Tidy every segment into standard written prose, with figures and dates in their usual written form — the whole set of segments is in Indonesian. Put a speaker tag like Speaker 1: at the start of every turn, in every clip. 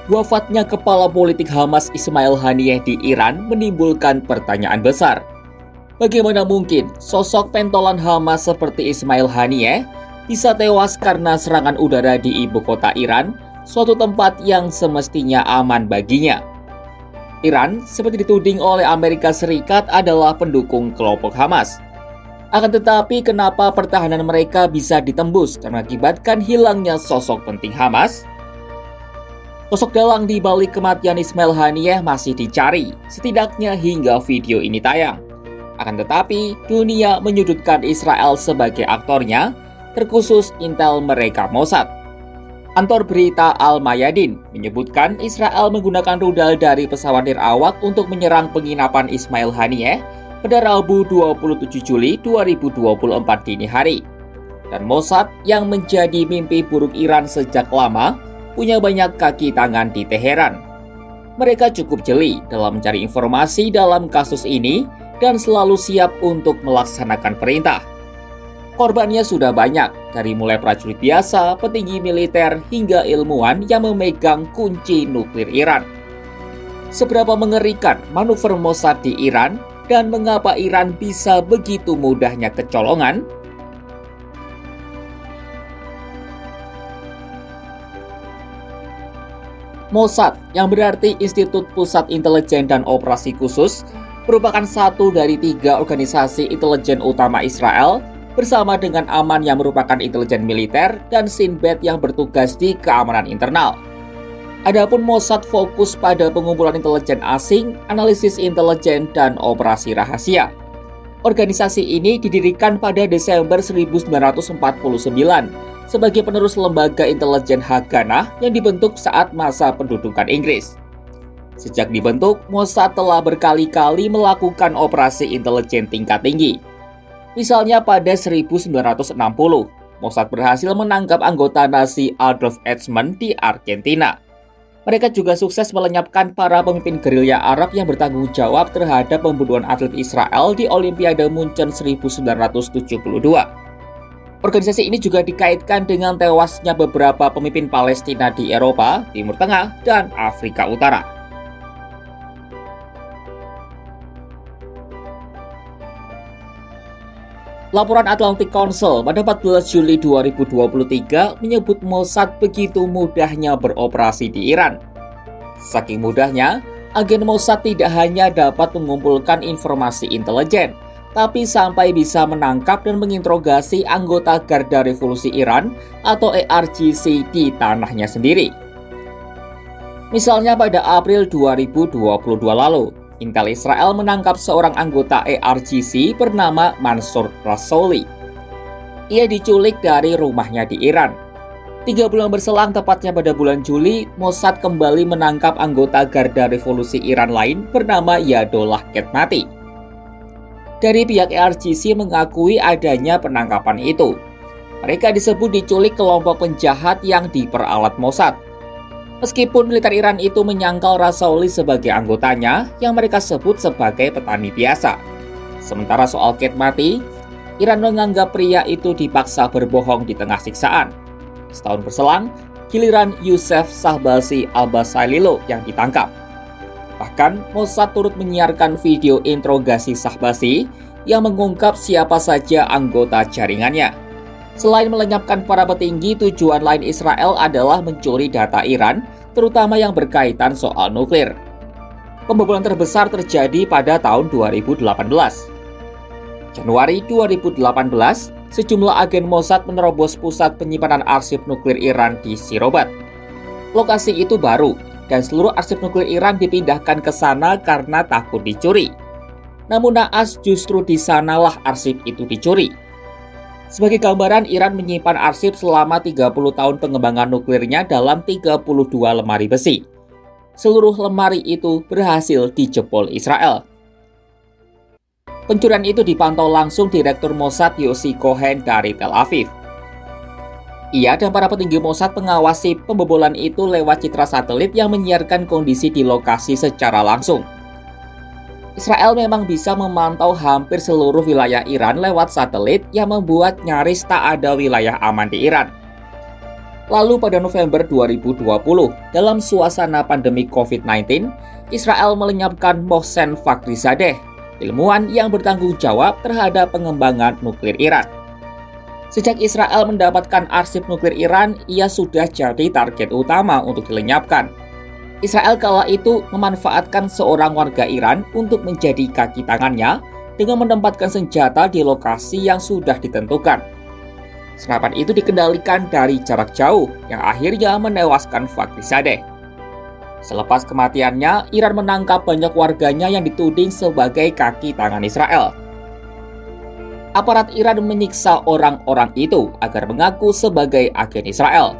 Speaker 1: Wafatnya kepala politik Hamas Ismail Haniyeh di Iran menimbulkan pertanyaan besar. Bagaimana mungkin sosok pentolan Hamas seperti Ismail Haniyeh bisa tewas karena serangan udara di ibu kota Iran, suatu tempat yang semestinya aman baginya? Iran seperti dituding oleh Amerika Serikat adalah pendukung kelompok Hamas. Akan tetapi kenapa pertahanan mereka bisa ditembus dan mengakibatkan hilangnya sosok penting Hamas? Sosok dalang di balik kematian Ismail Haniyeh masih dicari, setidaknya hingga video ini tayang. Akan tetapi, dunia menyudutkan Israel sebagai aktornya, terkhusus intel mereka Mossad. Kantor berita Al-Mayadin menyebutkan Israel menggunakan rudal dari pesawat nirawak untuk menyerang penginapan Ismail Haniyeh pada Rabu 27 Juli 2024 dini hari. Dan Mossad yang menjadi mimpi buruk Iran sejak lama, punya banyak kaki tangan di Teheran. Mereka cukup jeli dalam mencari informasi dalam kasus ini dan selalu siap untuk melaksanakan perintah. Korbannya sudah banyak, dari mulai prajurit biasa, petinggi militer, hingga ilmuwan yang memegang kunci nuklir Iran. Seberapa mengerikan manuver Mossad di Iran dan mengapa Iran bisa begitu mudahnya kecolongan? Mossad, yang berarti Institut Pusat Intelijen dan Operasi Khusus, merupakan satu dari 3 organisasi intelijen utama Israel, bersama dengan Aman yang merupakan intelijen militer dan Shin Bet yang bertugas di keamanan internal. Adapun Mossad fokus pada pengumpulan intelijen asing, analisis intelijen, dan operasi rahasia. Organisasi ini didirikan pada Desember 1949 sebagai penerus lembaga intelijen Haganah yang dibentuk saat masa pendudukan Inggris. Sejak dibentuk, Mossad telah berkali-kali melakukan operasi intelijen tingkat tinggi. Misalnya pada 1960, Mossad berhasil menangkap anggota Nazi Adolf Eichmann di Argentina. Mereka juga sukses melenyapkan para pemimpin gerilya Arab yang bertanggung jawab terhadap pembunuhan atlet Israel di Olimpiade Munchen 1972. Organisasi ini juga dikaitkan dengan tewasnya beberapa pemimpin Palestina di Eropa, Timur Tengah, dan Afrika Utara. Laporan Atlantic Council pada 14 Juli 2023 menyebut Mossad begitu mudahnya beroperasi di Iran. Saking mudahnya, agen Mossad tidak hanya dapat mengumpulkan informasi intelijen, tapi sampai bisa menangkap dan menginterogasi anggota Garda Revolusi Iran atau ERGC di tanahnya sendiri. Misalnya pada April 2022 lalu, Intel Israel menangkap seorang anggota ERGC bernama Mansour Rasouli. Ia diculik dari rumahnya di Iran. 3 bulan berselang, tepatnya pada bulan Juli, Mossad kembali menangkap anggota Garda Revolusi Iran lain bernama Yadollah Ketmati. Dari pihak ERGC mengakui adanya penangkapan itu. Mereka disebut diculik kelompok penjahat yang diperalat Mossad. Meskipun militer Iran itu menyangkal Rasouli sebagai anggotanya, yang mereka sebut sebagai petani biasa. Sementara soal Ketmati, Iran menganggap pria itu dipaksa berbohong di tengah siksaan. Setahun berselang, giliran Youssef Shahbazi Al-Basaililo yang ditangkap. Bahkan, Mossad turut menyiarkan video interogasi Shahbazi yang mengungkap siapa saja anggota jaringannya. Selain melenyapkan para petinggi, tujuan lain Israel adalah mencuri data Iran, terutama yang berkaitan soal nuklir. Pembobolan terbesar terjadi pada tahun 2018. Januari 2018, sejumlah agen Mossad menerobos pusat penyimpanan arsip nuklir Iran di Sirobat. Lokasi itu baru, dan seluruh arsip nuklir Iran dipindahkan ke sana karena takut dicuri. Namun naas, justru di sanalah arsip itu dicuri. Sebagai gambaran, Iran menyimpan arsip selama 30 tahun pengembangan nuklirnya dalam 32 lemari besi. Seluruh lemari itu berhasil dijebol Israel. Pencurian itu dipantau langsung Direktur Mossad Yossi Cohen dari Tel Aviv. Ia dan para petinggi Mossad mengawasi pembobolan itu lewat citra satelit yang menyiarkan kondisi di lokasi secara langsung. Israel memang bisa memantau hampir seluruh wilayah Iran lewat satelit yang membuat nyaris tak ada wilayah aman di Iran. Lalu pada November 2020, dalam suasana pandemi COVID-19, Israel melenyapkan Mohsen Fakhrizadeh, ilmuwan yang bertanggung jawab terhadap pengembangan nuklir Iran. Sejak Israel mendapatkan arsip nuklir Iran, ia sudah jadi target utama untuk dilenyapkan. Israel kala itu memanfaatkan seorang warga Iran untuk menjadi kaki tangannya dengan menempatkan senjata di lokasi yang sudah ditentukan. Serangan itu dikendalikan dari jarak jauh yang akhirnya menewaskan Fakhrizadeh. Selepas kematiannya, Iran menangkap banyak warganya yang dituding sebagai kaki tangan Israel. Aparat Iran menyiksa orang-orang itu agar mengaku sebagai agen Israel.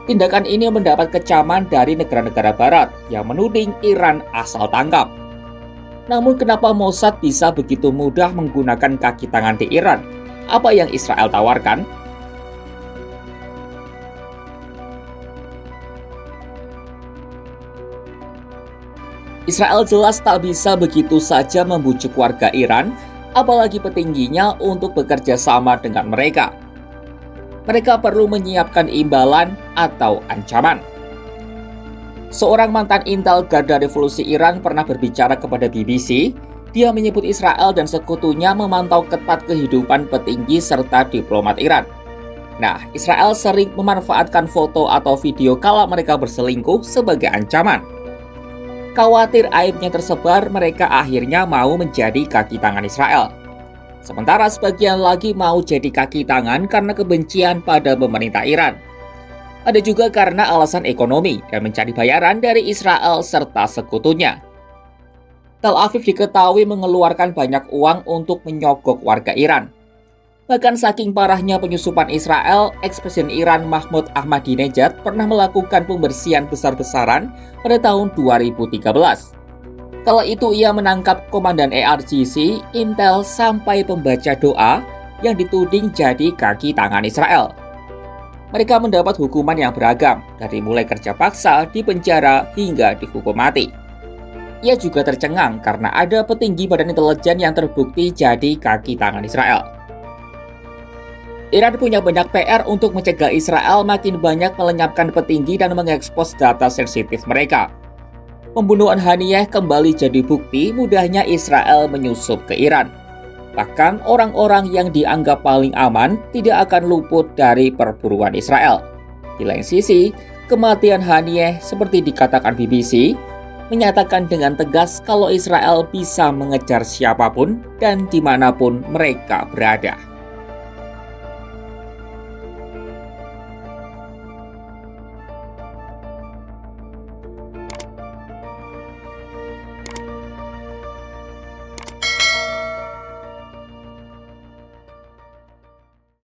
Speaker 1: Tindakan ini mendapat kecaman dari negara-negara barat yang menuding Iran asal tangkap. Namun kenapa Mossad bisa begitu mudah menggunakan kaki tangan di Iran? Apa yang Israel tawarkan? Israel jelas tak bisa begitu saja membujuk warga Iran, apalagi petingginya untuk bekerja sama dengan mereka. Mereka perlu menyiapkan imbalan atau ancaman. Seorang mantan intel Garda Revolusi Iran pernah berbicara kepada BBC. Dia menyebut Israel dan sekutunya memantau ketat kehidupan petinggi serta diplomat Iran. Nah, Israel sering memanfaatkan foto atau video kala mereka berselingkuh sebagai ancaman. Khawatir aibnya tersebar, mereka akhirnya mau menjadi kaki tangan Israel. Sementara sebagian lagi mau jadi kaki tangan karena kebencian pada pemerintah Iran. Ada juga karena alasan ekonomi dan mencari bayaran dari Israel serta sekutunya. Tel Aviv diketahui mengeluarkan banyak uang untuk menyogok warga Iran. Bahkan saking parahnya penyusupan Israel, ex-presiden Iran Mahmoud Ahmadinejad pernah melakukan pembersihan besar-besaran pada tahun 2013. Kala itu ia menangkap komandan ERGC, Intel, sampai pembaca doa yang dituding jadi kaki tangan Israel. Mereka mendapat hukuman yang beragam, dari mulai kerja paksa, dipenjara, hingga dihukum mati. Ia juga tercengang karena ada petinggi badan intelijen yang terbukti jadi kaki tangan Israel. Iran punya banyak PR untuk mencegah Israel makin banyak melenyapkan petinggi dan mengekspos data sensitif mereka. Pembunuhan Haniyeh kembali jadi bukti mudahnya Israel menyusup ke Iran. Bahkan orang-orang yang dianggap paling aman tidak akan luput dari perburuan Israel. Di lain sisi, kematian Haniyeh seperti dikatakan BBC, menyatakan dengan tegas kalau Israel bisa mengejar siapapun dan dimanapun mereka berada.